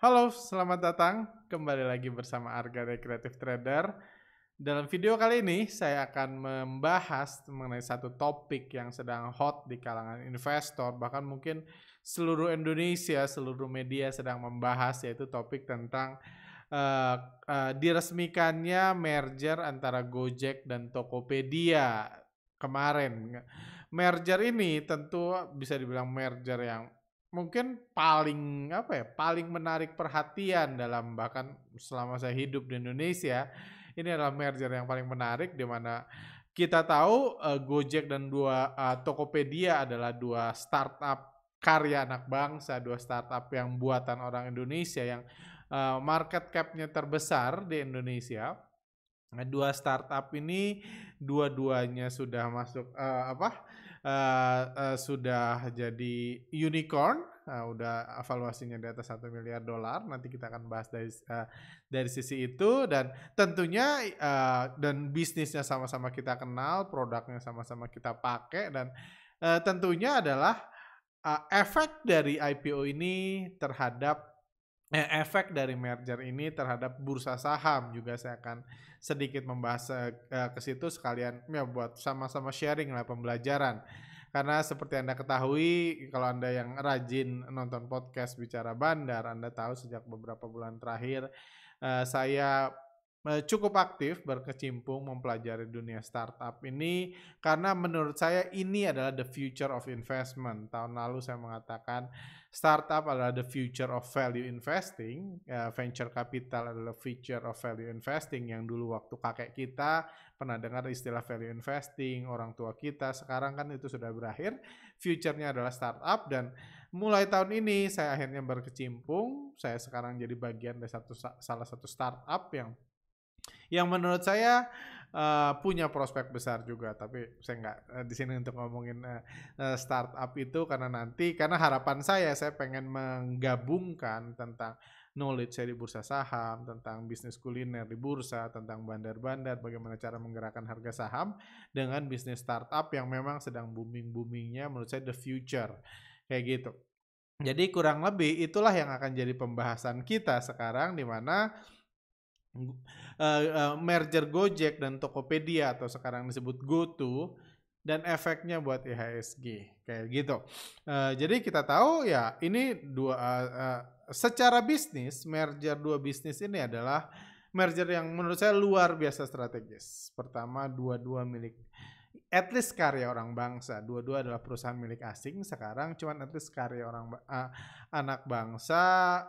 Halo, selamat datang kembali lagi bersama Arga dari Creative Trader. Dalam video kali ini saya akan membahas mengenai satu topik yang sedang hot di kalangan investor, bahkan mungkin seluruh Indonesia, seluruh media sedang membahas, yaitu topik tentang eh, diresmikannya merger antara Gojek dan Tokopedia kemarin. Merger ini tentu bisa dibilang merger yang mungkin paling paling menarik perhatian dalam bahkan selama saya hidup di Indonesia. Ini adalah merger yang paling menarik di mana kita tahu Gojek dan Tokopedia adalah dua startup karya anak bangsa, dua startup yang buatan orang Indonesia yang market cap-nya terbesar di Indonesia. Nah, dua startup ini dua-duanya sudah masuk sudah jadi unicorn. Udah valuasinya di atas $1 miliar. Nanti kita akan bahas dari sisi itu, dan tentunya dan bisnisnya sama-sama kita kenal, produknya sama-sama kita pakai, dan tentunya adalah efek dari IPO ini terhadap efek dari merger ini terhadap bursa saham juga saya akan sedikit membahas ke situ, sekalian ya buat sama-sama sharing lah, pembelajaran. Karena seperti Anda ketahui, kalau Anda yang rajin nonton podcast Bicara Bandar, Anda tahu sejak beberapa bulan terakhir saya cukup aktif berkecimpung mempelajari dunia startup ini, karena menurut saya ini adalah the future of investment. Tahun lalu saya mengatakan startup adalah the future of value investing, venture capital adalah future of value investing, yang dulu waktu kakek kita pernah dengar istilah value investing, orang tua kita, sekarang kan itu sudah berakhir, future-nya adalah startup. Dan mulai tahun ini saya akhirnya berkecimpung, saya sekarang jadi bagian dari salah satu startup yang menurut saya punya prospek besar juga. Tapi saya nggak di sini untuk ngomongin startup itu, karena harapan saya pengen menggabungkan tentang knowledge saya di bursa saham, tentang bisnis kuliner di bursa, tentang bandar-bandar, bagaimana cara menggerakkan harga saham, dengan bisnis startup yang memang sedang booming-boomingnya, menurut saya the future, kayak gitu. Jadi kurang lebih itulah yang akan jadi pembahasan kita sekarang, di mana merger Gojek dan Tokopedia atau sekarang disebut GoTo, dan efeknya buat IHSG kayak gitu. Jadi kita tahu ya, ini secara bisnis, merger dua bisnis ini adalah merger yang menurut saya luar biasa strategis. Pertama, dua-dua milik at least karya orang bangsa. Dua-dua adalah perusahaan milik asing sekarang, cuman at least karya anak bangsa,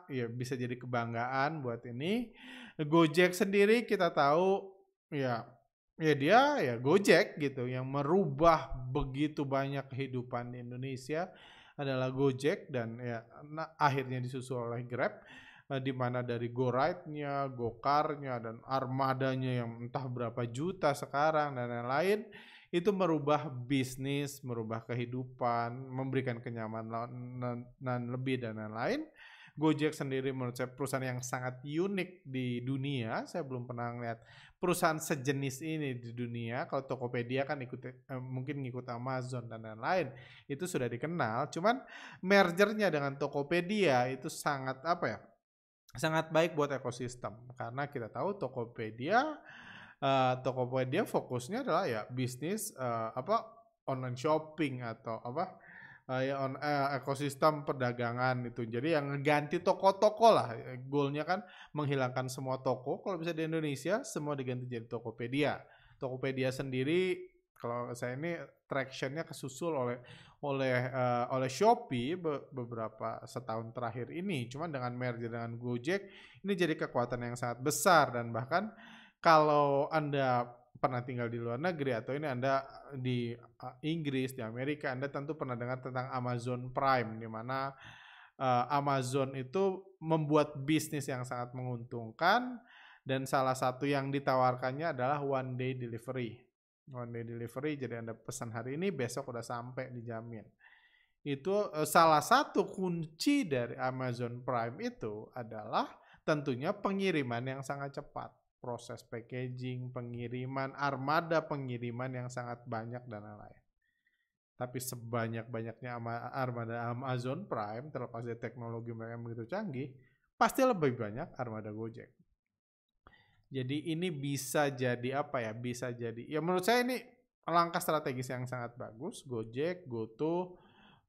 ya bisa jadi kebanggaan buat ini. Gojek sendiri kita tahu ya, dia ya Gojek gitu, yang merubah begitu banyak kehidupan di Indonesia adalah Gojek, dan ya akhirnya disusul oleh Grab, di mana dari GoRide-nya, GoCar-nya, dan armadanya yang entah berapa juta sekarang dan lain-lain, itu merubah bisnis, merubah kehidupan, memberikan kenyamanan lebih dan lain-lain. Gojek sendiri menurut saya perusahaan yang sangat unik di dunia. Saya belum pernah melihat perusahaan sejenis ini di dunia. Kalau Tokopedia kan mungkin ngikut Amazon dan lain-lain, itu sudah dikenal. Cuman mergernya dengan Tokopedia itu sangat sangat baik buat ekosistem, karena kita tahu Tokopedia fokusnya adalah ya bisnis online shopping atau ekosistem perdagangan itu. Jadi yang ngeganti toko-toko lah. Goalnya kan menghilangkan semua toko. Kalau bisa di Indonesia semua diganti jadi Tokopedia. Tokopedia sendiri kalau saya ini tractionnya kesusul oleh Shopee beberapa setahun terakhir ini. Cuman dengan merger dengan Gojek ini jadi kekuatan yang sangat besar, dan bahkan kalau Anda pernah tinggal di luar negeri atau ini Anda di Inggris, di Amerika, Anda tentu pernah dengar tentang Amazon Prime, di mana Amazon itu membuat bisnis yang sangat menguntungkan, dan salah satu yang ditawarkannya adalah one day delivery. One day delivery, jadi Anda pesan hari ini, besok udah sampai, dijamin. Itu salah satu kunci dari Amazon Prime itu adalah tentunya pengiriman yang sangat cepat, proses packaging, pengiriman, armada pengiriman yang sangat banyak dan lain-lain. Tapi sebanyak-banyaknya armada Amazon Prime, terlepas dari teknologi mereka yang begitu canggih, pasti lebih banyak armada Gojek. Jadi ini bisa jadi apa ya? Bisa jadi ya menurut saya ini langkah strategis yang sangat bagus, Gojek, GoTo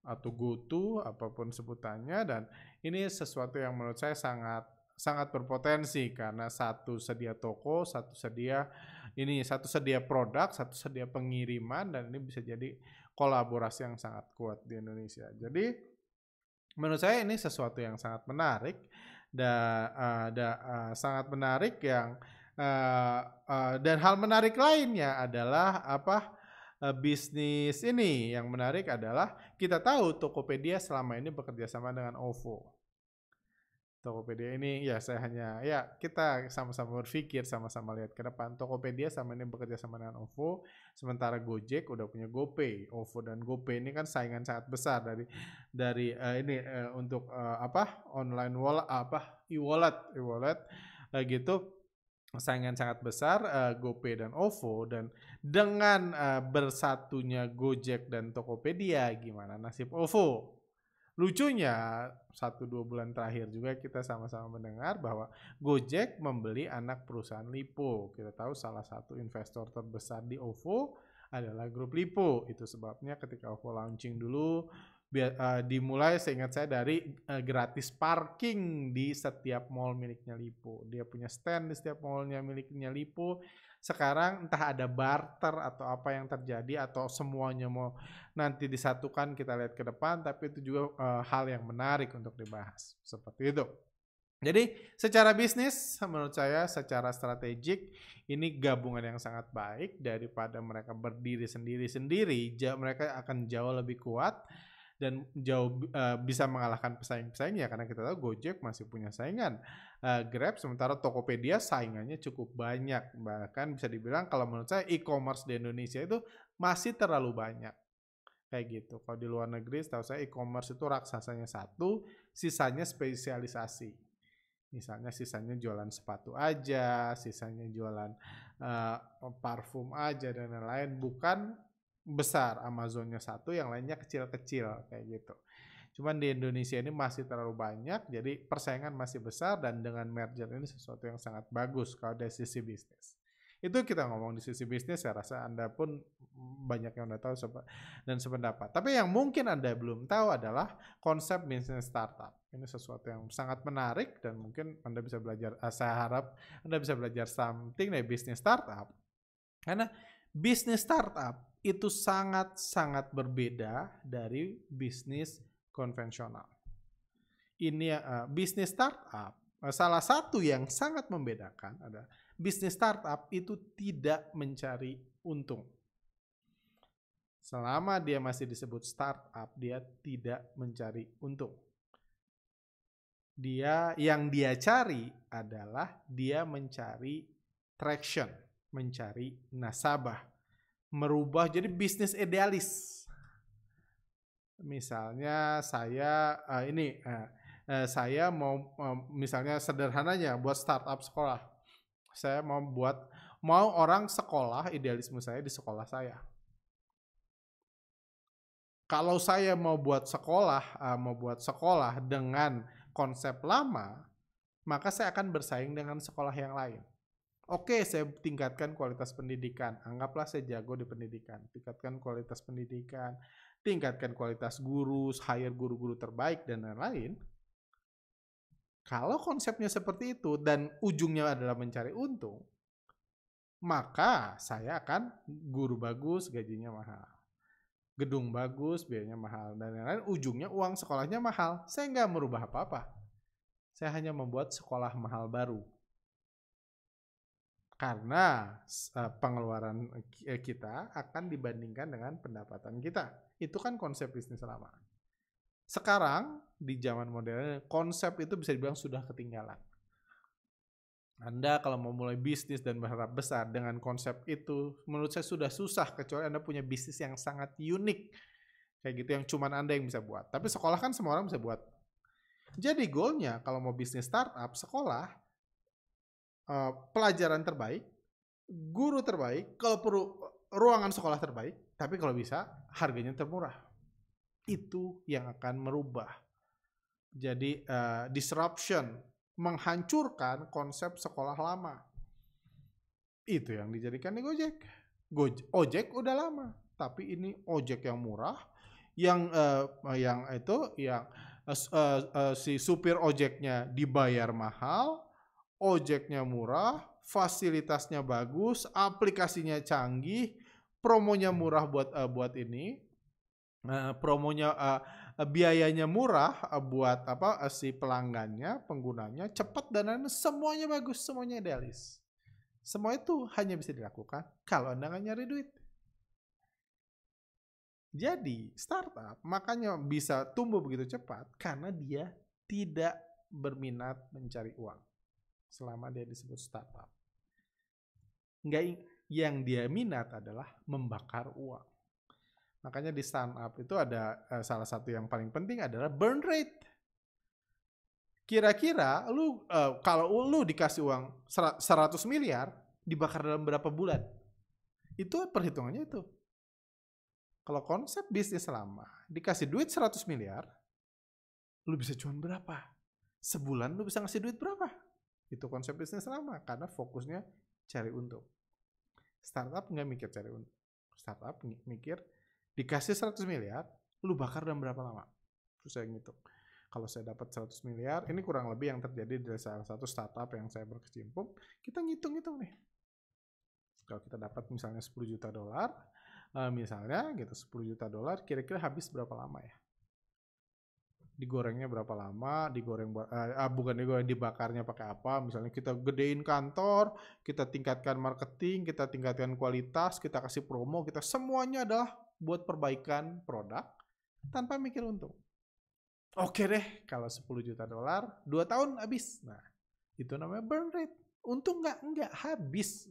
atau GoTo apapun sebutannya, dan ini sesuatu yang menurut saya sangat sangat berpotensi karena satu sedia toko, satu sedia produk, satu sedia pengiriman, dan ini bisa jadi kolaborasi yang sangat kuat di Indonesia. Jadi menurut saya ini sesuatu yang sangat menarik sangat menarik dan hal menarik lainnya adalah bisnis ini yang menarik adalah kita tahu Tokopedia selama ini bekerja sama dengan OVO. Tokopedia ini ya kita sama-sama berpikir, sama-sama lihat ke depan. Tokopedia sama ini bekerja sama dengan OVO, sementara Gojek udah punya GoPay. OVO dan GoPay ini kan saingan sangat besar untuk online wallet e-wallet gitu, saingan sangat besar GoPay dan OVO, dan dengan bersatunya Gojek dan Tokopedia, gimana nasib OVO? Lucunya 1-2 bulan terakhir juga kita sama-sama mendengar bahwa Gojek membeli anak perusahaan Lipo. Kita tahu salah satu investor terbesar di OVO adalah grup Lipo. Itu sebabnya ketika OVO launching dulu dimulai seingat saya dari gratis parking di setiap mall miliknya Lipo. Dia punya stand di setiap mallnya miliknya Lipo. Sekarang entah ada barter atau apa yang terjadi atau semuanya mau nanti disatukan, kita lihat ke depan, tapi itu juga hal yang menarik untuk dibahas seperti itu. Jadi secara bisnis menurut saya secara strategik ini gabungan yang sangat baik. Daripada mereka berdiri sendiri-sendiri, mereka akan jauh lebih kuat dan jauh bisa mengalahkan pesaing-pesaingnya, karena kita tahu Gojek masih punya saingan Grab, sementara Tokopedia saingannya cukup banyak. Bahkan bisa dibilang kalau menurut saya e-commerce di Indonesia itu masih terlalu banyak kayak gitu. Kalau di luar negeri setahu saya e-commerce itu raksasanya satu, sisanya spesialisasi. Misalnya sisanya jualan sepatu aja, sisanya jualan parfum aja dan lain-lain, bukan besar. Amazonnya satu, yang lainnya kecil-kecil kayak gitu. Cuman di Indonesia ini masih terlalu banyak, jadi persaingan masih besar, dan dengan merger ini sesuatu yang sangat bagus kalau dari sisi bisnis. Itu kita ngomong di sisi bisnis, saya rasa Anda pun banyak yang udah tahu dan sependapat. Tapi yang mungkin Anda belum tahu adalah konsep bisnis startup. Ini sesuatu yang sangat menarik dan mungkin Anda bisa belajar, saya harap Anda bisa belajar something dari bisnis startup. Karena bisnis startup itu sangat-sangat berbeda dari bisnis konvensional. Ini bisnis startup, salah satu yang sangat membedakan adalah bisnis startup itu tidak mencari untung. Selama dia masih disebut startup, dia tidak mencari untung. Yang dia cari adalah dia mencari traction, mencari nasabah, merubah jadi bisnis idealis. Misalnya saya misalnya sederhananya buat startup sekolah. Saya mau orang sekolah, idealisme saya di sekolah saya. Kalau saya mau buat sekolah dengan konsep lama, maka saya akan bersaing dengan sekolah yang lain. Oke, saya tingkatkan kualitas pendidikan. Anggaplah saya jago di pendidikan. Tingkatkan kualitas pendidikan, tingkatkan kualitas guru, hire guru-guru terbaik, dan lain-lain. Kalau konsepnya seperti itu dan ujungnya adalah mencari untung, maka saya akan guru bagus, gajinya mahal. Gedung bagus, biayanya mahal, dan lain-lain. Ujungnya uang sekolahnya mahal. Saya nggak merubah apa-apa. Saya hanya membuat sekolah mahal baru. Karena pengeluaran kita akan dibandingkan dengan pendapatan kita. Itu kan konsep bisnis lama. Sekarang di zaman modern, konsep itu bisa dibilang sudah ketinggalan. Anda kalau mau mulai bisnis dan berharap besar dengan konsep itu, menurut saya sudah susah, kecuali Anda punya bisnis yang sangat unik. Kayak gitu, yang cuma Anda yang bisa buat. Tapi sekolah kan semua orang bisa buat. Jadi goalnya kalau mau bisnis startup, sekolah, pelajaran terbaik, guru terbaik, kalau perlu ruangan sekolah terbaik, tapi kalau bisa harganya termurah. Itu yang akan merubah. Jadi disruption menghancurkan konsep sekolah lama. Itu yang dijadikan di Gojek. Ojek udah lama, tapi ini ojek yang murah, yang si supir ojeknya dibayar mahal, ojeknya murah, fasilitasnya bagus, aplikasinya canggih, promonya murah buat ini, biayanya murah buat si pelanggannya, penggunanya, cepat dan lain, semuanya bagus, semuanya idealis. Semua itu hanya bisa dilakukan kalau Anda nggak nyari duit. Jadi startup makanya bisa tumbuh begitu cepat karena dia tidak berminat mencari uang selama dia disebut startup. Yang dia minat adalah membakar uang. Makanya di startup itu ada salah satu yang paling penting adalah burn rate. Kira-kira kalau lu dikasih uang 100 miliar dibakar dalam berapa bulan? Itu perhitungannya itu. Kalau konsep bisnis lama dikasih duit 100 miliar, lu bisa cuan berapa? Sebulan lu bisa ngasih duit berapa? Itu konsep bisnis lama karena fokusnya cari untung. Startup nggak mikir cari untung. Startup mikir dikasih 100 miliar, lu bakar dalam berapa lama? Terus saya ngitung. Kalau saya dapat 100 miliar, ini kurang lebih yang terjadi dari salah satu startup yang saya berkecimpung. Kita ngitung-ngitung nih. Kalau kita dapat misalnya 10 juta dolar, misalnya gitu 10 juta dolar, kira-kira habis berapa lama ya? Digorengnya berapa lama? Bukan digoreng, dibakarnya pakai apa? Misalnya kita gedein kantor, kita tingkatkan marketing, kita tingkatkan kualitas, kita kasih promo, kita semuanya adalah buat perbaikan produk tanpa mikir untung. Oke deh, kalau 10 juta dolar, 2 tahun habis. Nah, itu namanya burn rate. Untung nggak habis.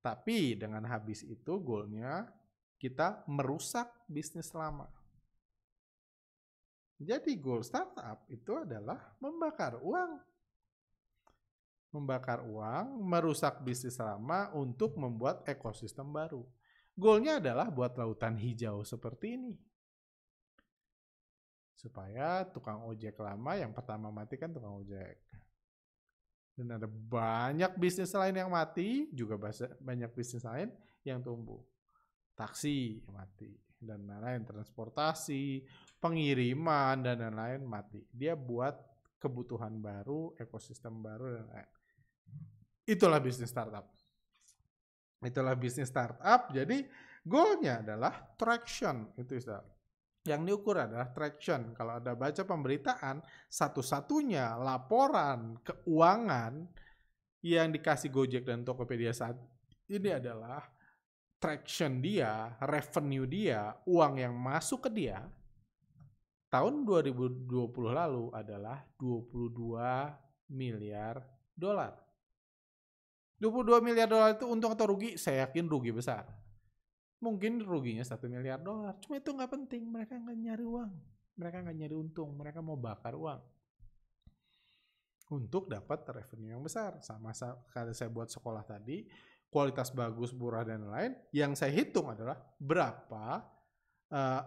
Tapi dengan habis itu goalnya kita merusak bisnis lama. Jadi goal startup itu adalah membakar uang. Membakar uang, merusak bisnis lama untuk membuat ekosistem baru. Goalnya adalah buat lautan hijau seperti ini. Supaya tukang ojek lama yang pertama mati kan tukang ojek. Dan ada banyak bisnis lain yang mati, juga banyak bisnis lain yang tumbuh. Taksi mati, dan lain-lain, transportasi, pengiriman, dan lain-lain mati. Dia buat kebutuhan baru, ekosistem baru, dan lain-lain. Itulah bisnis startup. Itulah bisnis startup, jadi goalnya adalah traction, itu istilah. Yang diukur adalah traction. Kalau Anda baca pemberitaan, satu-satunya laporan keuangan yang dikasih Gojek dan Tokopedia saat ini adalah traction dia, revenue dia, uang yang masuk ke dia tahun 2020 lalu adalah 22 miliar dolar. 22 miliar dolar itu untung atau rugi? Saya yakin rugi besar. Mungkin ruginya 1 miliar dolar. Cuma itu nggak penting. Mereka nggak nyari uang. Mereka nggak nyari untung. Mereka mau bakar uang. Untuk dapat revenue yang besar. Sama kalau saya buat sekolah tadi, kualitas bagus, murah, dan lain. Yang saya hitung adalah berapa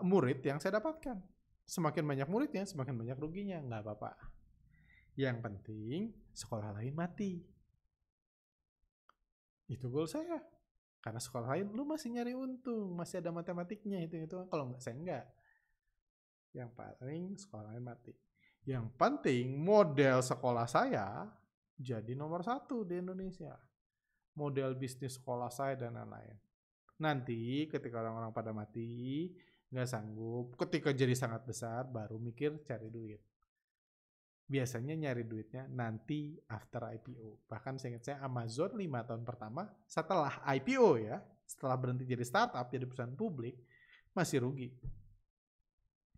murid yang saya dapatkan. Semakin banyak muridnya, semakin banyak ruginya. Nggak apa-apa. Yang penting, sekolah lain mati. Itu goal saya. Karena sekolah lain lu masih nyari untung, masih ada matematiknya itu kalau nggak saya enggak. Yang paling sekolah lain mati. Yang penting model sekolah saya jadi nomor 1 di Indonesia. Model bisnis sekolah saya dan lain-lain. Nanti ketika orang-orang pada mati, nggak sanggup, ketika jadi sangat besar baru mikir cari duit. Biasanya nyari duitnya nanti after IPO. Bahkan saya ingat Amazon 5 tahun pertama setelah IPO ya, setelah berhenti jadi startup, jadi perusahaan publik, masih rugi.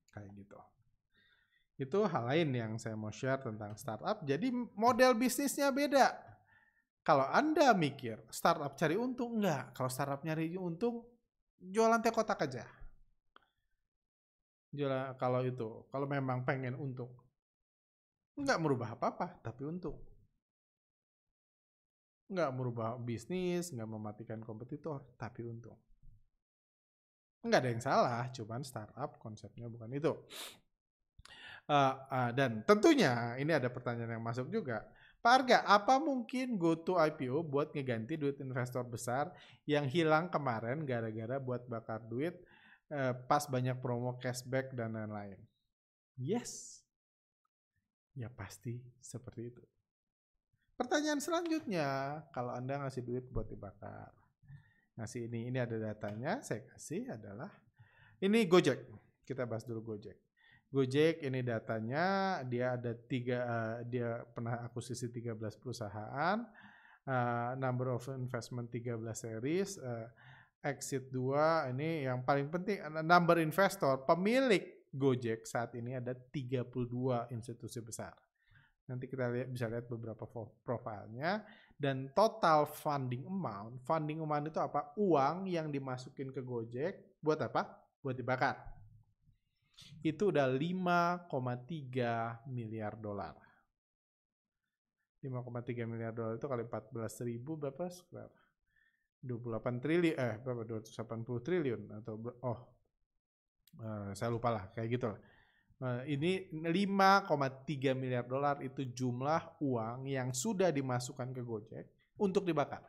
Kayak gitu. Itu hal lain yang saya mau share tentang startup. Jadi model bisnisnya beda. Kalau Anda mikir startup cari untung, enggak. Kalau startup nyari untung, jualan teh kotak aja. Jualan kalau memang pengen untung. Nggak merubah apa-apa, tapi untung. Nggak merubah bisnis, nggak mematikan kompetitor, tapi untung. Nggak ada yang salah, cuman startup konsepnya bukan itu. Dan tentunya ini ada pertanyaan yang masuk juga. Pak Arga, apa mungkin GoTo IPO buat ngeganti duit investor besar yang hilang kemarin gara-gara buat bakar duit pas banyak promo cashback dan lain-lain? Yes. Ya pasti seperti itu. Pertanyaan selanjutnya, kalau Anda ngasih duit buat dibakar. Ngasih ini ada datanya, saya kasih adalah ini Gojek. Kita bahas dulu Gojek. Gojek ini datanya, dia ada dia pernah akuisisi 13 perusahaan, number of investment 13 series, exit 2, ini yang paling penting number investor, pemilik Gojek saat ini ada 32 institusi besar. Nanti kita bisa lihat beberapa profilnya. Dan total funding amount itu apa? Uang yang dimasukin ke Gojek buat apa? Buat dibakar. Itu udah 5,3 miliar dolar. 5,3 miliar dolar itu kali 14 ribu berapa? Sekitar 28 triliun, berapa? 280 triliun atau saya lupa lah, kayak gitu lah. Ini 5,3 miliar dolar itu jumlah uang yang sudah dimasukkan ke Gojek untuk dibakar.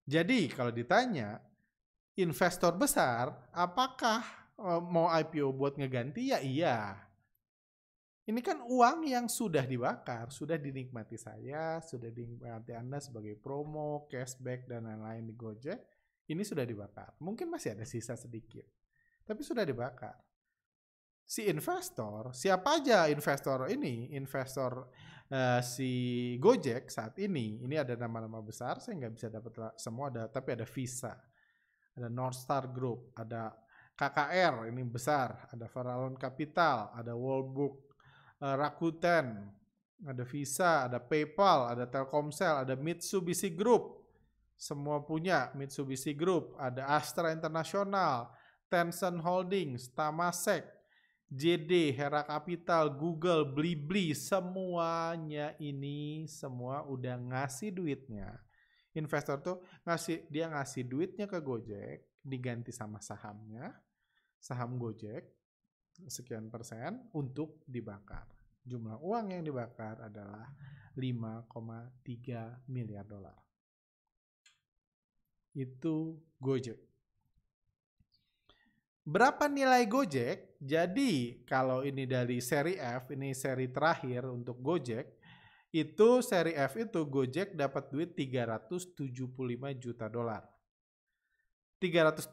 Jadi kalau ditanya investor besar apakah mau IPO buat ngeganti, ya iya. Ini kan uang yang sudah dibakar, sudah dinikmati saya, sudah dinikmati Anda sebagai promo, cashback dan lain-lain di Gojek. Ini sudah dibakar. Mungkin masih ada sisa sedikit, tapi sudah dibakar. Si investor, siapa aja investor ini, investor si Gojek saat ini ada nama-nama besar, saya nggak bisa dapat semua, tapi ada Visa, ada North Star Group, ada KKR, ini besar, ada Farallon Capital, ada Worldbook, Rakuten, ada Visa, ada PayPal, ada Telkomsel, ada Mitsubishi Group, semua punya Mitsubishi Group, ada Astra International, Tencent Holdings, Temasek, JD, Hera Capital, Google, Blibli, semuanya ini semua udah ngasih duitnya. Investor tuh ngasih duitnya ke Gojek, diganti sama sahamnya, saham Gojek sekian persen untuk dibakar. Jumlah uang yang dibakar adalah 5,3 miliar dolar. Itu Gojek. Berapa nilai Gojek? Jadi kalau ini dari seri F, ini seri terakhir untuk Gojek, itu seri F itu Gojek dapat duit 375 juta dolar. 375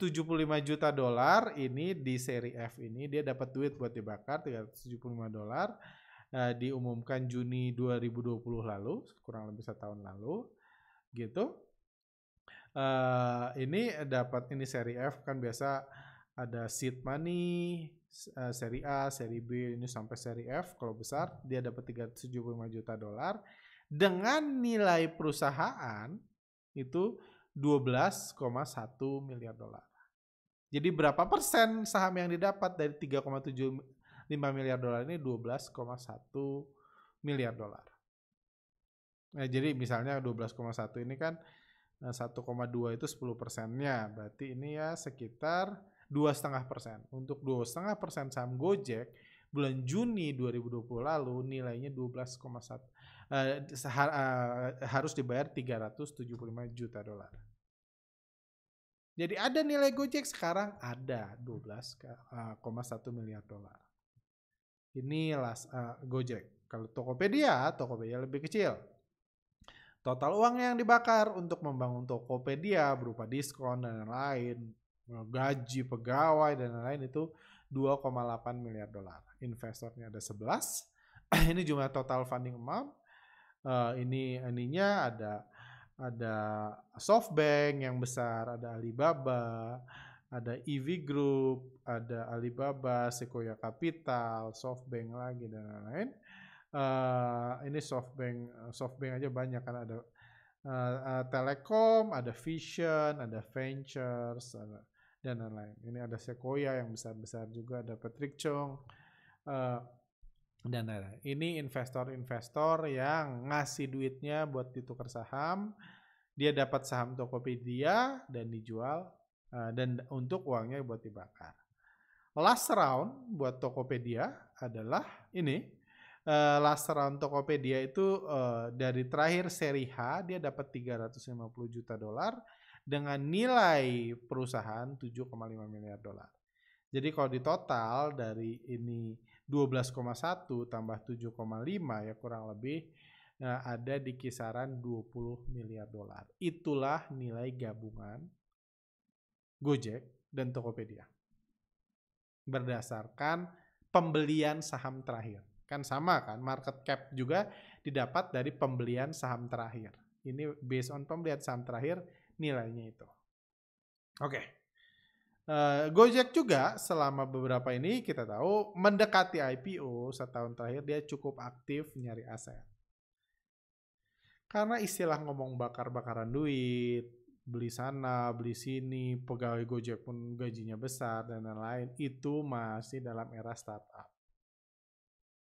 juta dolar ini di seri F ini dia dapat duit buat dibakar 375 dolar, diumumkan Juni 2020 lalu, kurang lebih 1 tahun lalu gitu. Ini dapat ini seri F kan biasa ada seed money, seri A, seri B, ini sampai seri F kalau besar dia dapat 375 juta dolar dengan nilai perusahaan itu 12,1 miliar dolar. Jadi berapa persen saham yang didapat dari 3,75 miliar dolar ini? 12,1 miliar dolar. Nah, jadi misalnya 12,1 ini kan 1,2 itu 10%-nya. Berarti ini ya sekitar 2,5%. Untuk 2,5% saham Gojek bulan Juni 2020 lalu nilainya 12,1 harus dibayar 375 juta dolar. Jadi ada nilai Gojek sekarang ada 12,1 miliar dolar. Ini Gojek. Kalau Tokopedia lebih kecil. Total uang yang dibakar untuk membangun Tokopedia berupa diskon dan lain-lain, gaji pegawai dan lain-lain itu 2,8 miliar dolar. Investornya ada 11. Ini jumlah total funding amount. Ininya ada SoftBank yang besar, ada Alibaba, ada EV Group, ada Alibaba, Sequoia Capital, SoftBank lagi dan lain-lain. Ini SoftBank aja banyak kan, ada Telekom, ada Vision, ada Ventures, dan lain-lain. Ini ada Sequoia yang besar-besar juga, ada Patrick Chung, dan lain-lain. Ini investor-investor yang ngasih duitnya buat ditukar saham, dia dapat saham Tokopedia dan dijual, dan untuk uangnya buat dibakar. Last round buat Tokopedia adalah ini. Last round Tokopedia itu dari terakhir seri H dia dapat 350 juta dolar dengan nilai perusahaan 7,5 miliar dolar. Jadi kalau di total dari ini 12,1 tambah 7,5 ya kurang lebih ada di kisaran 20 miliar dolar. Itulah nilai gabungan Gojek dan Tokopedia. Berdasarkan pembelian saham terakhir. Kan sama kan, market cap juga didapat dari pembelian saham terakhir. Ini based on pembelian saham terakhir nilainya itu. Oke. Gojek juga selama beberapa ini kita tahu mendekati IPO setahun terakhir dia cukup aktif nyari aset. Karena istilah ngomong bakar-bakaran duit, beli sana, beli sini, pegawai Gojek pun gajinya besar dan lain-lain, itu masih dalam era startup.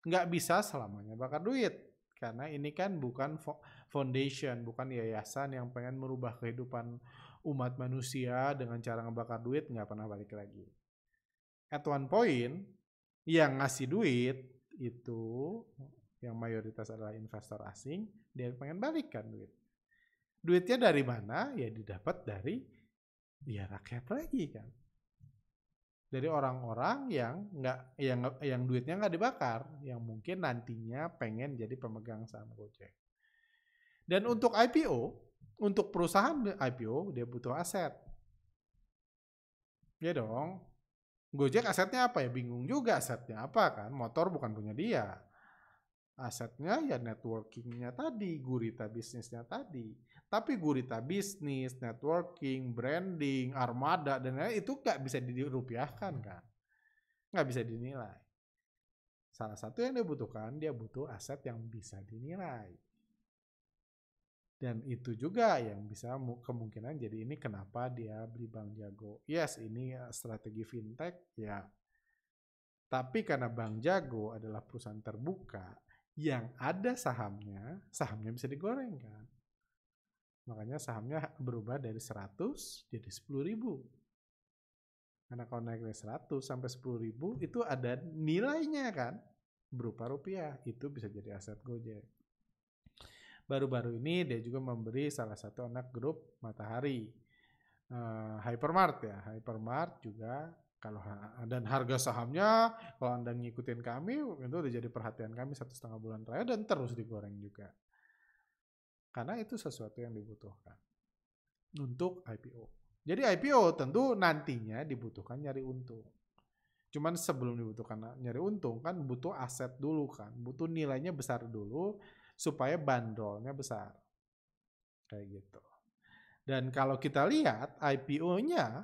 Nggak bisa selamanya bakar duit. Karena ini kan bukan foundation, bukan yayasan yang pengen merubah kehidupan umat manusia dengan cara ngebakar duit, nggak pernah balik lagi. At one point, yang ngasih duit itu, yang mayoritas adalah investor asing, dia pengen balikkan duit. Duitnya dari mana? Ya didapat dari rakyat lagi kan. Dari orang-orang yang duitnya nggak dibakar, yang mungkin nantinya pengen jadi pemegang saham Gojek. Dan untuk IPO, untuk perusahaan IPO dia butuh aset. Ya dong. Gojek asetnya apa ya? Bingung juga asetnya apa kan? Motor bukan punya dia. Asetnya ya networkingnya tadi, gurita bisnisnya tadi. Tapi gurita bisnis, networking, branding, armada, dan lain-lain itu nggak bisa dirupiahkan kan. Nggak bisa dinilai. Salah satu yang dia butuhkan, dia butuh aset yang bisa dinilai. Dan itu juga yang bisa kemungkinan jadi ini kenapa dia beli Bank Jago. Yes, ini strategi fintech ya. Tapi karena Bank Jago adalah perusahaan terbuka yang ada sahamnya bisa digoreng kan. Makanya sahamnya berubah dari 100 jadi 10.000. Karena kalau naik dari 100 sampai 10.000 itu ada nilainya kan. Berupa rupiah. Itu bisa jadi aset Gojek. Baru-baru ini dia juga memberi salah satu anak grup Matahari. Hypermart ya. Hypermart juga kalau dan harga sahamnya kalau Anda ngikutin kami itu udah jadi perhatian kami 1,5 bulan terakhir dan terus digoreng juga. Karena itu sesuatu yang dibutuhkan untuk IPO. Jadi IPO tentu nantinya dibutuhkan nyari untung. Cuman sebelum dibutuhkan nyari untung kan butuh aset dulu kan. Butuh nilainya besar dulu supaya bandrolnya besar. Kayak gitu. Dan kalau kita lihat IPO-nya,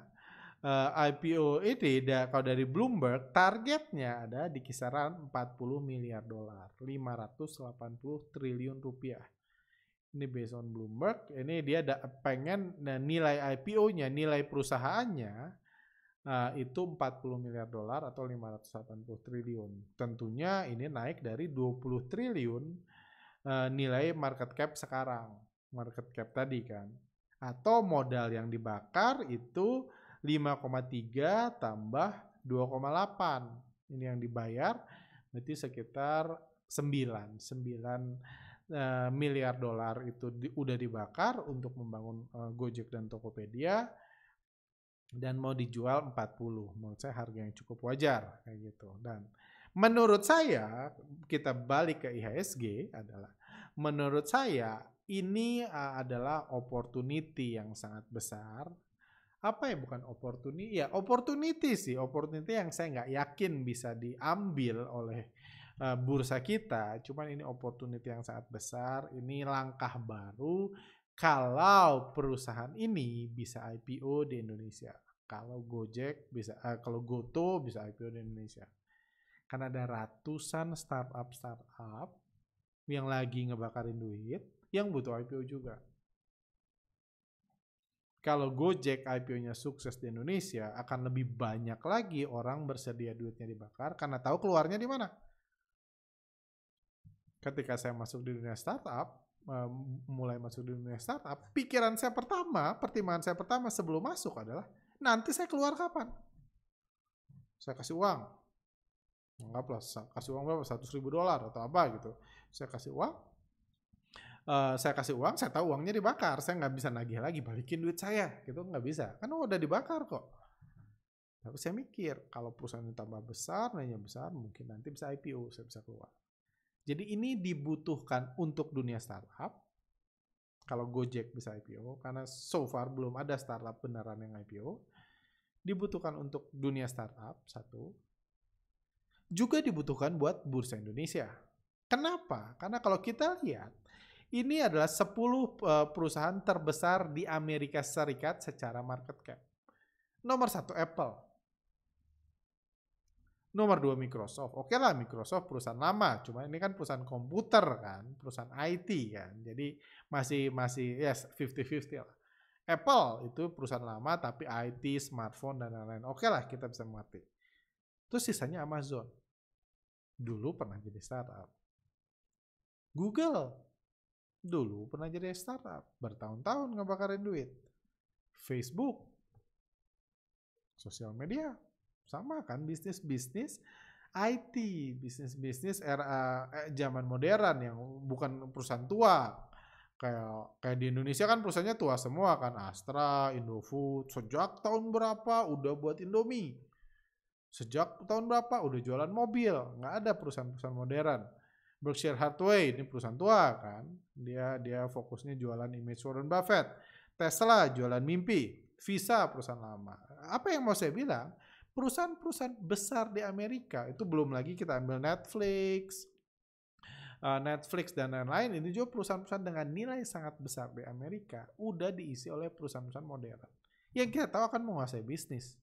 IPO ini kalau dari Bloomberg targetnya ada di kisaran 40 miliar dolar, 580 triliun rupiah. Ini based on Bloomberg, ini dia pengen nilai IPO-nya, nilai perusahaannya itu 40 miliar dolar atau 580 triliun. Tentunya ini naik dari 20 triliun nilai market cap sekarang. Market cap tadi kan. Atau modal yang dibakar itu 5,3 tambah 2,8. Ini yang dibayar berarti sekitar 9 miliar dolar itu udah dibakar untuk membangun Gojek dan Tokopedia dan mau dijual 40. Menurut saya harga yang cukup wajar kayak gitu. Dan menurut saya kita balik ke IHSG adalah menurut saya ini adalah opportunity yang sangat besar. Apa ya bukan opportunity? Ya opportunity sih. Opportunity yang saya nggak yakin bisa diambil oleh bursa kita, cuman ini opportunity yang sangat besar, ini langkah baru kalau perusahaan ini bisa IPO di Indonesia. Kalau Gojek bisa, kalau Goto bisa IPO di Indonesia. Karena ada ratusan startup yang lagi ngebakarin duit, yang butuh IPO juga. Kalau Gojek IPO-nya sukses di Indonesia, akan lebih banyak lagi orang bersedia duitnya dibakar karena tahu keluarnya di mana. Ketika saya masuk di dunia startup, mulai masuk di dunia startup, pertimbangan saya pertama sebelum masuk adalah nanti saya keluar kapan? Saya kasih uang, anggaplah kasih uang berapa, $100.000 atau apa gitu. Saya kasih uang, saya tahu uangnya dibakar, saya nggak bisa nagih lagi, balikin duit saya, gitu nggak bisa, kan udah dibakar kok. Tapi saya mikir, kalau perusahaan ini tambah besar, nilainya besar, mungkin nanti bisa IPO, saya bisa keluar. Jadi ini dibutuhkan untuk dunia startup. Kalau Gojek bisa IPO, karena so far belum ada startup beneran yang IPO. Dibutuhkan untuk dunia startup, satu. Juga dibutuhkan buat Bursa Indonesia. Kenapa? Karena kalau kita lihat, ini adalah 10 perusahaan terbesar di Amerika Serikat secara market cap. Nomor 1 Apple. Nomor 2 Microsoft. Oke lah, Microsoft perusahaan lama, cuma ini kan perusahaan komputer kan, perusahaan IT kan. Jadi masih yes 50-50 lah. Apple itu perusahaan lama tapi IT, smartphone dan lain-lain. Oke lah, kita bisa mengerti. Terus sisanya Amazon. Dulu pernah jadi startup. Google dulu pernah jadi startup, bertahun-tahun ngebakarin duit. Facebook, sosial media, sama kan, bisnis-bisnis IT, bisnis-bisnis era zaman modern yang bukan perusahaan tua. Kayak di Indonesia kan perusahaannya tua semua kan, Astra, Indofood, sejak tahun berapa udah buat Indomie. Sejak tahun berapa udah jualan mobil, nggak ada perusahaan-perusahaan modern. Berkshire Hathaway ini perusahaan tua kan, dia fokusnya jualan image Warren Buffett. Tesla jualan mimpi, Visa perusahaan lama. Apa yang mau saya bilang? Perusahaan-perusahaan besar di Amerika itu belum lagi kita ambil Netflix dan lain-lain, ini juga perusahaan-perusahaan dengan nilai sangat besar di Amerika udah diisi oleh perusahaan-perusahaan modern yang kita tahu akan menguasai bisnis.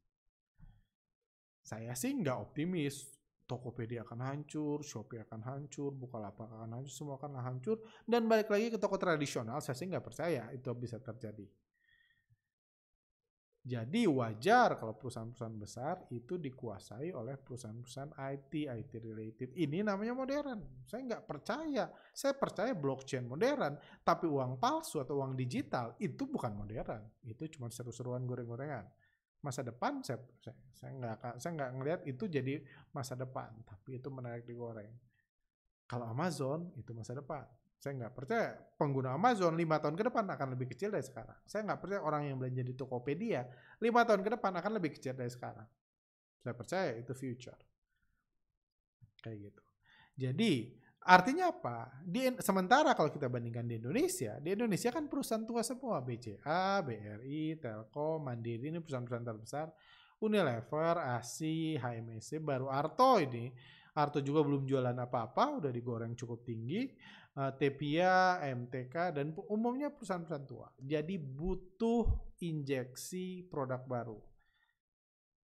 Saya sih nggak optimis Tokopedia akan hancur, Shopee akan hancur, Bukalapak akan hancur, semua akan hancur, dan balik lagi ke toko tradisional, saya sih nggak percaya itu bisa terjadi. Jadi wajar kalau perusahaan-perusahaan besar itu dikuasai oleh perusahaan-perusahaan IT related. Ini namanya modern. Saya nggak percaya. Saya percaya blockchain modern, tapi uang palsu atau uang digital itu bukan modern. Itu cuma seru-seruan goreng-gorengan. Masa depan saya nggak ngelihat itu jadi masa depan, tapi itu menarik digoreng. Kalau Amazon itu masa depan. Saya nggak percaya pengguna Amazon 5 tahun ke depan akan lebih kecil dari sekarang. Saya nggak percaya orang yang belanja di Tokopedia 5 tahun ke depan akan lebih kecil dari sekarang. Saya percaya itu future. Kayak gitu. Jadi artinya apa? Sementara kalau kita bandingkan di Indonesia kan perusahaan tua semua. BCA, BRI, Telkom, Mandiri ini perusahaan-perusahaan terbesar. Unilever, ASI, HMSC, baru Arto ini. Arto juga belum jualan apa-apa, udah digoreng cukup tinggi. Tepia, MTK, dan umumnya perusahaan-perusahaan tua. Jadi butuh injeksi produk baru.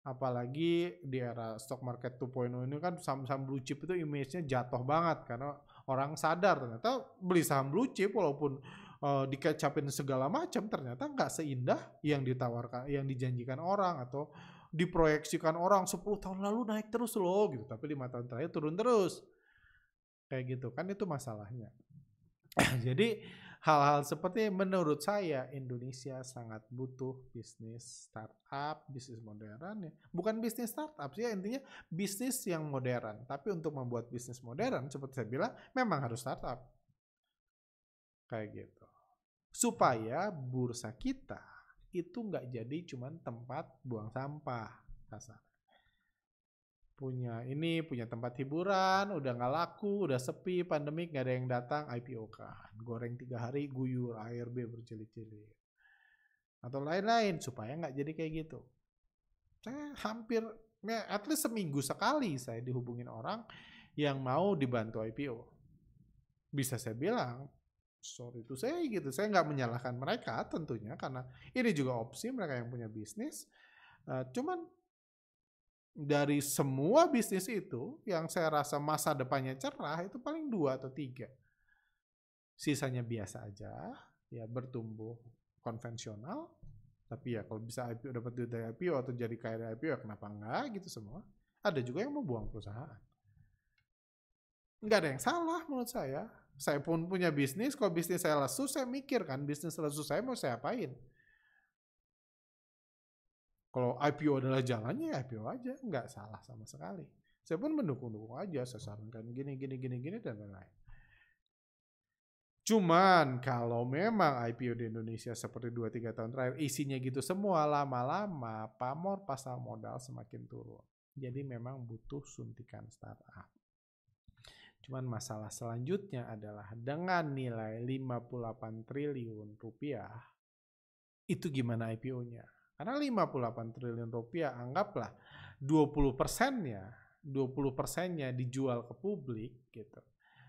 Apalagi di era stock market 2.0 ini kan saham-saham blue chip itu image-nya jatuh banget karena orang sadar ternyata beli saham blue chip walaupun dikecapin segala macam ternyata nggak seindah yang ditawarkan, yang dijanjikan orang atau diproyeksikan orang 10 tahun lalu naik terus loh gitu, tapi 5 tahun terakhir turun terus. Kayak gitu kan, itu masalahnya. Jadi hal-hal seperti menurut saya Indonesia sangat butuh bisnis startup, bisnis modern ya. Bukan bisnis startup sih, intinya bisnis yang modern. Tapi untuk membuat bisnis modern seperti saya bilang memang harus startup. Kayak gitu. Supaya bursa kita itu nggak jadi cuma tempat buang sampah kasar. Punya tempat hiburan, udah nggak laku, udah sepi, pandemik, nggak ada yang datang, IPO kan, goreng 3 hari, guyur, ARB berjeli-jeli, atau lain-lain, supaya nggak jadi kayak gitu. Saya hampir, at least seminggu sekali saya dihubungin orang yang mau dibantu IPO. Bisa saya bilang, sorry itu saya gitu, saya nggak menyalahkan mereka tentunya, karena ini juga opsi mereka yang punya bisnis, cuman dari semua bisnis itu yang saya rasa masa depannya cerah itu paling 2 atau 3. Sisanya biasa aja, ya bertumbuh konvensional. Tapi ya kalau bisa IPO, dapat duit dari IPO atau jadi kaya dari IPO, ya kenapa enggak gitu semua. Ada juga yang mau buang perusahaan. Enggak ada yang salah menurut saya. Saya pun punya bisnis, kalau bisnis saya lesu, saya mikir kan bisnis lesu saya mau saya apain. Kalau IPO adalah jalannya, ya IPO aja, nggak salah sama sekali. Saya pun mendukung-dukung aja, saya sarankan gini dan lain-lain. Cuman kalau memang IPO di Indonesia seperti 2-3 tahun terakhir isinya gitu semua, lama-lama pamor pasar modal semakin turun. Jadi memang butuh suntikan startup. Cuman masalah selanjutnya adalah dengan nilai 58 triliun rupiah, itu gimana IPO-nya? Karena 58 triliun rupiah anggaplah 20%-nya, 20%-nya dijual ke publik gitu.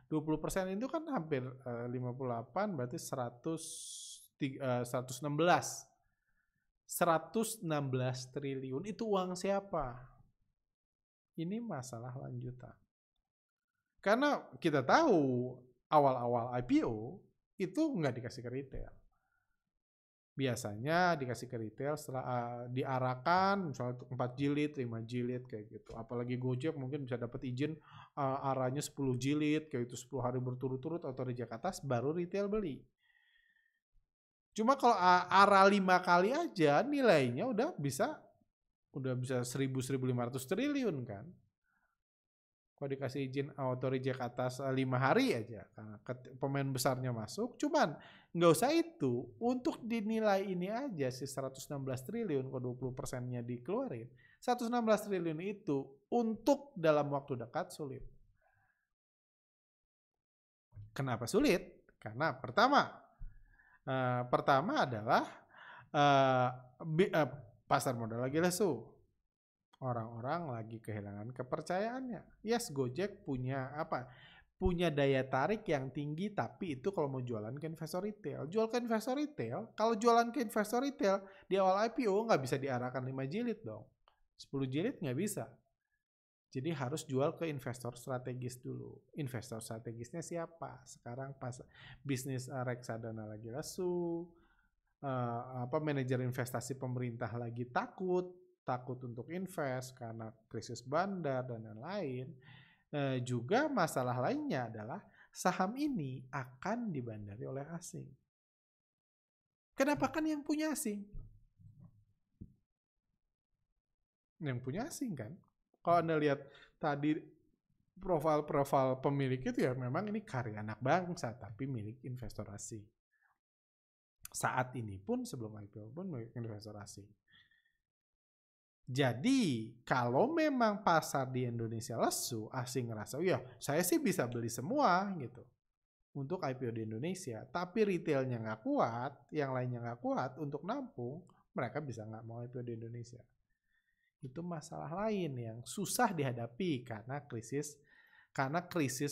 20% itu kan hampir 58 berarti 116 triliun itu uang siapa? Ini masalah lanjutan. Karena kita tahu awal-awal IPO itu nggak dikasih ke retail. Biasanya dikasih ke retail setelah diarahkan misalnya 4 jilid, 5 jilid kayak gitu. Apalagi Gojek mungkin bisa dapat izin arahnya 10 jilid kayak itu 10 hari berturut-turut atau reject atas baru retail beli. Cuma kalau arah 5 kali aja nilainya udah bisa 1.000-1.500 triliun kan. Kalau dikasih izin auto reject atas 5 hari aja karena pemain besarnya masuk, cuman nggak usah itu, untuk dinilai ini aja si 116 triliun kalau 20%-nya dikeluarin, 116 triliun itu untuk dalam waktu dekat sulit. Kenapa sulit? Karena pertama adalah pasar modal lagi lesu. Orang-orang lagi kehilangan kepercayaannya. Yes, Gojek punya daya tarik yang tinggi, tapi itu kalau mau jualan ke investor retail. Jual ke investor retail, kalau jualan ke investor retail di awal IPO nggak bisa diarahkan 5 jilid dong. 10 jilid nggak bisa. Jadi harus jual ke investor strategis dulu. Investor strategisnya siapa? Sekarang pas bisnis reksadana lagi lesu, manajer investasi pemerintah lagi takut untuk invest karena krisis bandar dan lain-lain. Juga masalah lainnya adalah saham ini akan dibandari oleh asing. Kenapa? Kan yang punya asing. Yang punya asing kan. Kalau Anda lihat tadi profil pemilik itu ya memang ini karya anak bangsa tapi milik investor asing. Saat ini pun sebelum IPO pun milik investor asing. Jadi kalau memang pasar di Indonesia lesu, asing ngerasa, ya saya sih bisa beli semua gitu untuk IPO di Indonesia. Tapi retailnya nggak kuat, yang lainnya nggak kuat untuk nampung, mereka bisa nggak mau IPO di Indonesia. Itu masalah lain yang susah dihadapi karena krisis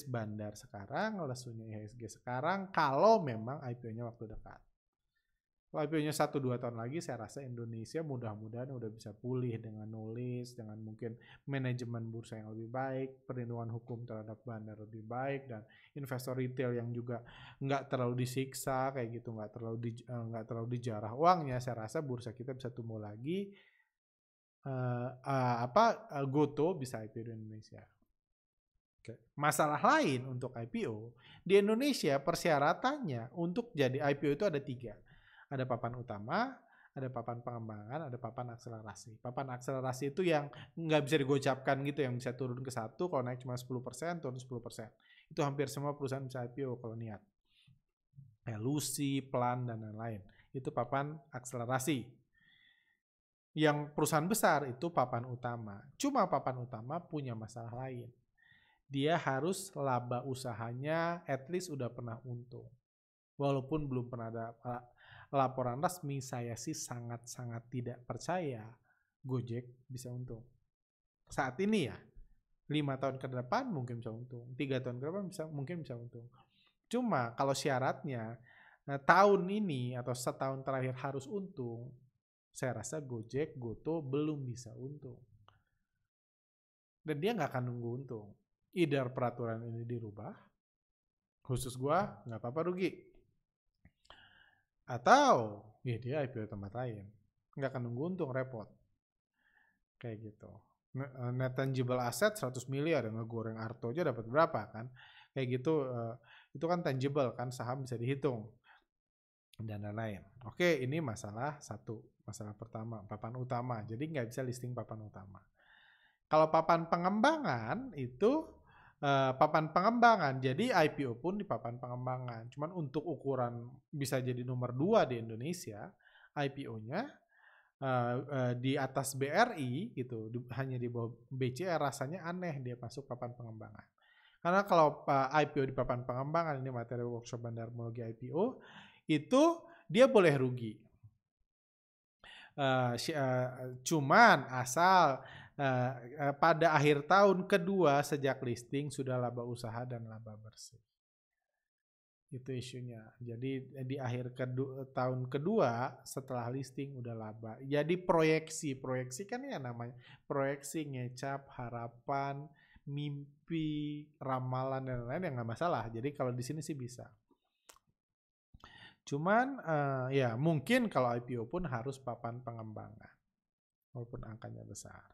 bandar sekarang, lesunya IHSG sekarang, kalau memang IPO-nya waktu dekat. Kalau IPO-nya 1-2 tahun lagi, saya rasa Indonesia mudah-mudahan udah bisa pulih dengan knowledge, dengan mungkin manajemen bursa yang lebih baik, perlindungan hukum terhadap bandar lebih baik, dan investor retail yang juga nggak terlalu disiksa kayak gitu, nggak terlalu dijarah uangnya. Saya rasa bursa kita bisa tumbuh lagi. Goto bisa IPO di Indonesia. Masalah lain untuk IPO di Indonesia, persyaratannya untuk jadi IPO itu ada 3. Ada papan utama, ada papan pengembangan, ada papan akselerasi. Papan akselerasi itu yang nggak bisa digocapkan gitu, yang bisa turun ke 1, kalau naik cuma 10%, turun 10%. Itu hampir semua perusahaan bisa IPO kalau niat. Lucy, Plan, dan lain-lain. Itu papan akselerasi. Yang perusahaan besar itu papan utama. Cuma papan utama punya masalah lain. Dia harus laba usahanya at least udah pernah untung. Walaupun belum pernah ada laporan resmi, saya sih sangat-sangat tidak percaya Gojek bisa untung. Saat ini ya, 5 tahun ke depan mungkin bisa untung, 3 tahun ke depan mungkin bisa untung. Cuma kalau syaratnya tahun ini atau setahun terakhir harus untung, saya rasa Gojek, Goto belum bisa untung. Dan dia nggak akan nunggu untung. Either peraturan ini dirubah, khusus gua nggak apa-apa rugi. Atau ya dia IPO tempat lain, nggak akan nunggu untung, repot kayak gitu. Net tangible asset 100 miliar, yang ngegoreng Arto aja dapat berapa kan, kayak gitu. Itu kan tangible kan, saham bisa dihitung. dan lain-lain. Oke, ini masalah pertama, papan utama. Jadi nggak bisa listing papan utama. Kalau papan pengembangan itu papan pengembangan, jadi IPO pun di papan pengembangan. Cuman untuk ukuran bisa jadi nomor 2 di Indonesia, IPO-nya di atas BRI gitu, hanya di bawah BCR, rasanya aneh dia masuk papan pengembangan. Karena kalau IPO di papan pengembangan, ini materi workshop bandarmologi IPO, itu dia boleh rugi. Cuman asal pada akhir tahun kedua sejak listing sudah laba usaha dan laba bersih. Itu isunya. Jadi di akhir tahun kedua setelah listing udah laba. Jadi proyeksi kan ya namanya proyeksi, ngecap, harapan, mimpi, ramalan dan lain-lain yang nggak masalah. Jadi kalau di sini sih bisa. Cuman ya mungkin kalau IPO pun harus papan pengembangan walaupun angkanya besar.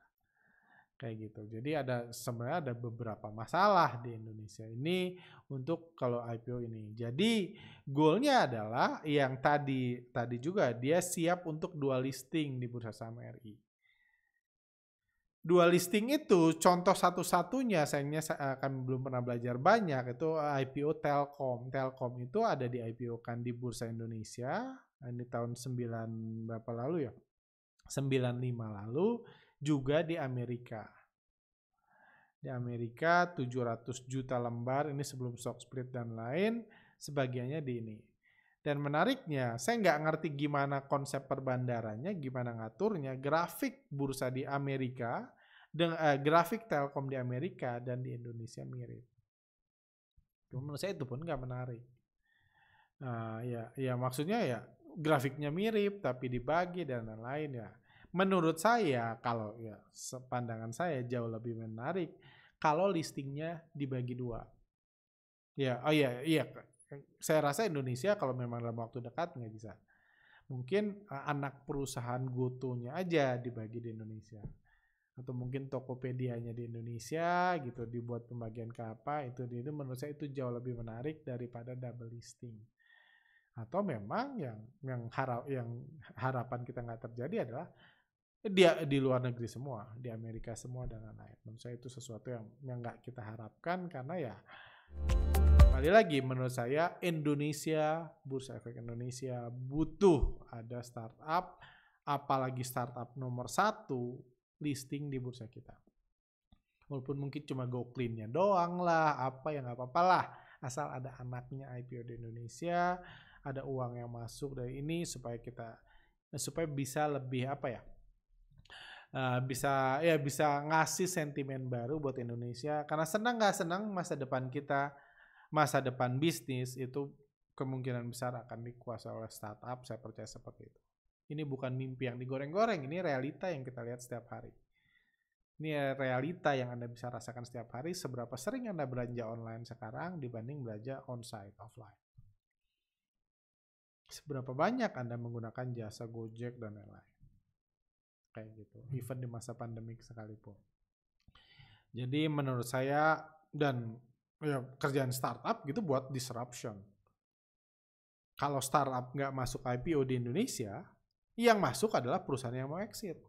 Kayak gitu. Jadi sebenarnya ada beberapa masalah di Indonesia ini untuk kalau IPO ini. Jadi goalnya adalah yang tadi juga dia siap untuk dual listing di Bursa Saham RI. Dual listing itu contoh satu-satunya, sayangnya kami belum pernah belajar banyak, itu IPO Telkom. Telkom itu ada di IPO kan di Bursa Indonesia, ini tahun 9 berapa lalu ya? 95 lalu, juga di Amerika. Di Amerika 700 juta lembar, ini sebelum stock split dan lain, sebagiannya di ini. Dan menariknya, saya nggak ngerti gimana konsep perbandarannya, gimana ngaturnya, grafik bursa di Amerika, grafik Telkom di Amerika dan di Indonesia mirip. Menurut saya itu pun nggak menarik. Ya maksudnya ya grafiknya mirip tapi dibagi dan lain-lain ya. Menurut saya kalau ya pandangan saya jauh lebih menarik kalau listingnya dibagi 2. Ya, iya. Saya rasa Indonesia kalau memang dalam waktu dekat nggak bisa. Mungkin anak perusahaan GoTo-nya aja dibagi di Indonesia. Atau mungkin Tokopedia-nya di Indonesia gitu dibuat pembagian ke apa, itu menurut saya itu jauh lebih menarik daripada double listing. Atau memang yang harapan kita nggak terjadi adalah dia di luar negeri semua, di Amerika semua dan lain-lain. Menurut saya itu sesuatu yang nggak kita harapkan karena ya kembali lagi menurut saya Indonesia, Bursa Efek Indonesia butuh ada startup, apalagi startup nomor 1 listing di bursa kita. Walaupun mungkin cuma go clean-nya doang lah, apa ya nggak apa-apa lah, asal ada anaknya IPO di Indonesia, ada uang yang masuk dari ini supaya bisa lebih apa ya, bisa ngasih sentimen baru buat Indonesia. Karena senang nggak senang masa depan kita, masa depan bisnis itu kemungkinan besar akan dikuasai oleh startup. Saya percaya seperti itu. Ini bukan mimpi yang digoreng-goreng, ini realita yang kita lihat setiap hari. Ini realita yang Anda bisa rasakan setiap hari, seberapa sering Anda belanja online sekarang dibanding belanja onsite, offline. Seberapa banyak Anda menggunakan jasa Gojek dan lain-lain. Kayak gitu, even di masa pandemik sekalipun. Jadi menurut saya, dan ya, kerjaan startup gitu buat disruption. Kalau startup nggak masuk IPO di Indonesia, yang masuk adalah perusahaan yang mau exit.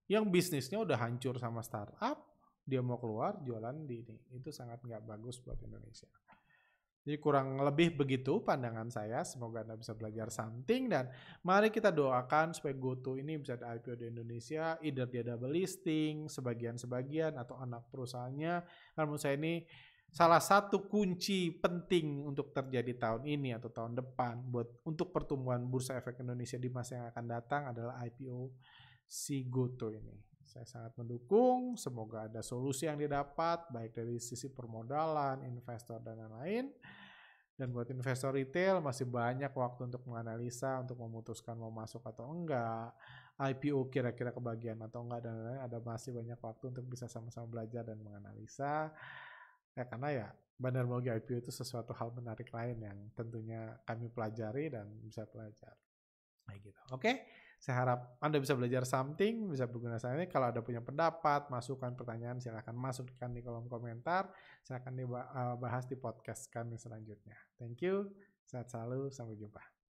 Yang bisnisnya udah hancur sama startup, dia mau keluar jualan di ini. Itu sangat nggak bagus buat Indonesia. Jadi kurang lebih begitu pandangan saya. Semoga Anda bisa belajar something dan mari kita doakan supaya GoTo ini bisa di IPO di Indonesia. Either dia double listing, sebagian-sebagian atau anak perusahaannya. Karena menurut saya ini salah satu kunci penting untuk terjadi tahun ini atau tahun depan untuk pertumbuhan Bursa Efek Indonesia di masa yang akan datang adalah IPO si GoTo ini. Saya sangat mendukung, semoga ada solusi yang didapat baik dari sisi permodalan, investor dan lain-lain. Dan buat investor retail masih banyak waktu untuk menganalisa, untuk memutuskan mau masuk atau enggak, IPO kira-kira kebagian atau enggak dan lain-lain. Ada masih banyak waktu untuk bisa sama-sama belajar dan menganalisa. Ya karena ya bandarmologi IPO itu sesuatu hal menarik lain yang tentunya kami pelajari dan bisa belajar. Kayak gitu. Oke. Saya harap Anda bisa belajar something, bisa berguna saya ini. Kalau ada punya pendapat, masukan, pertanyaan, silahkan masukkan di kolom komentar. Saya akan bahas di podcast kami selanjutnya. Thank you, sehat selalu, sampai jumpa.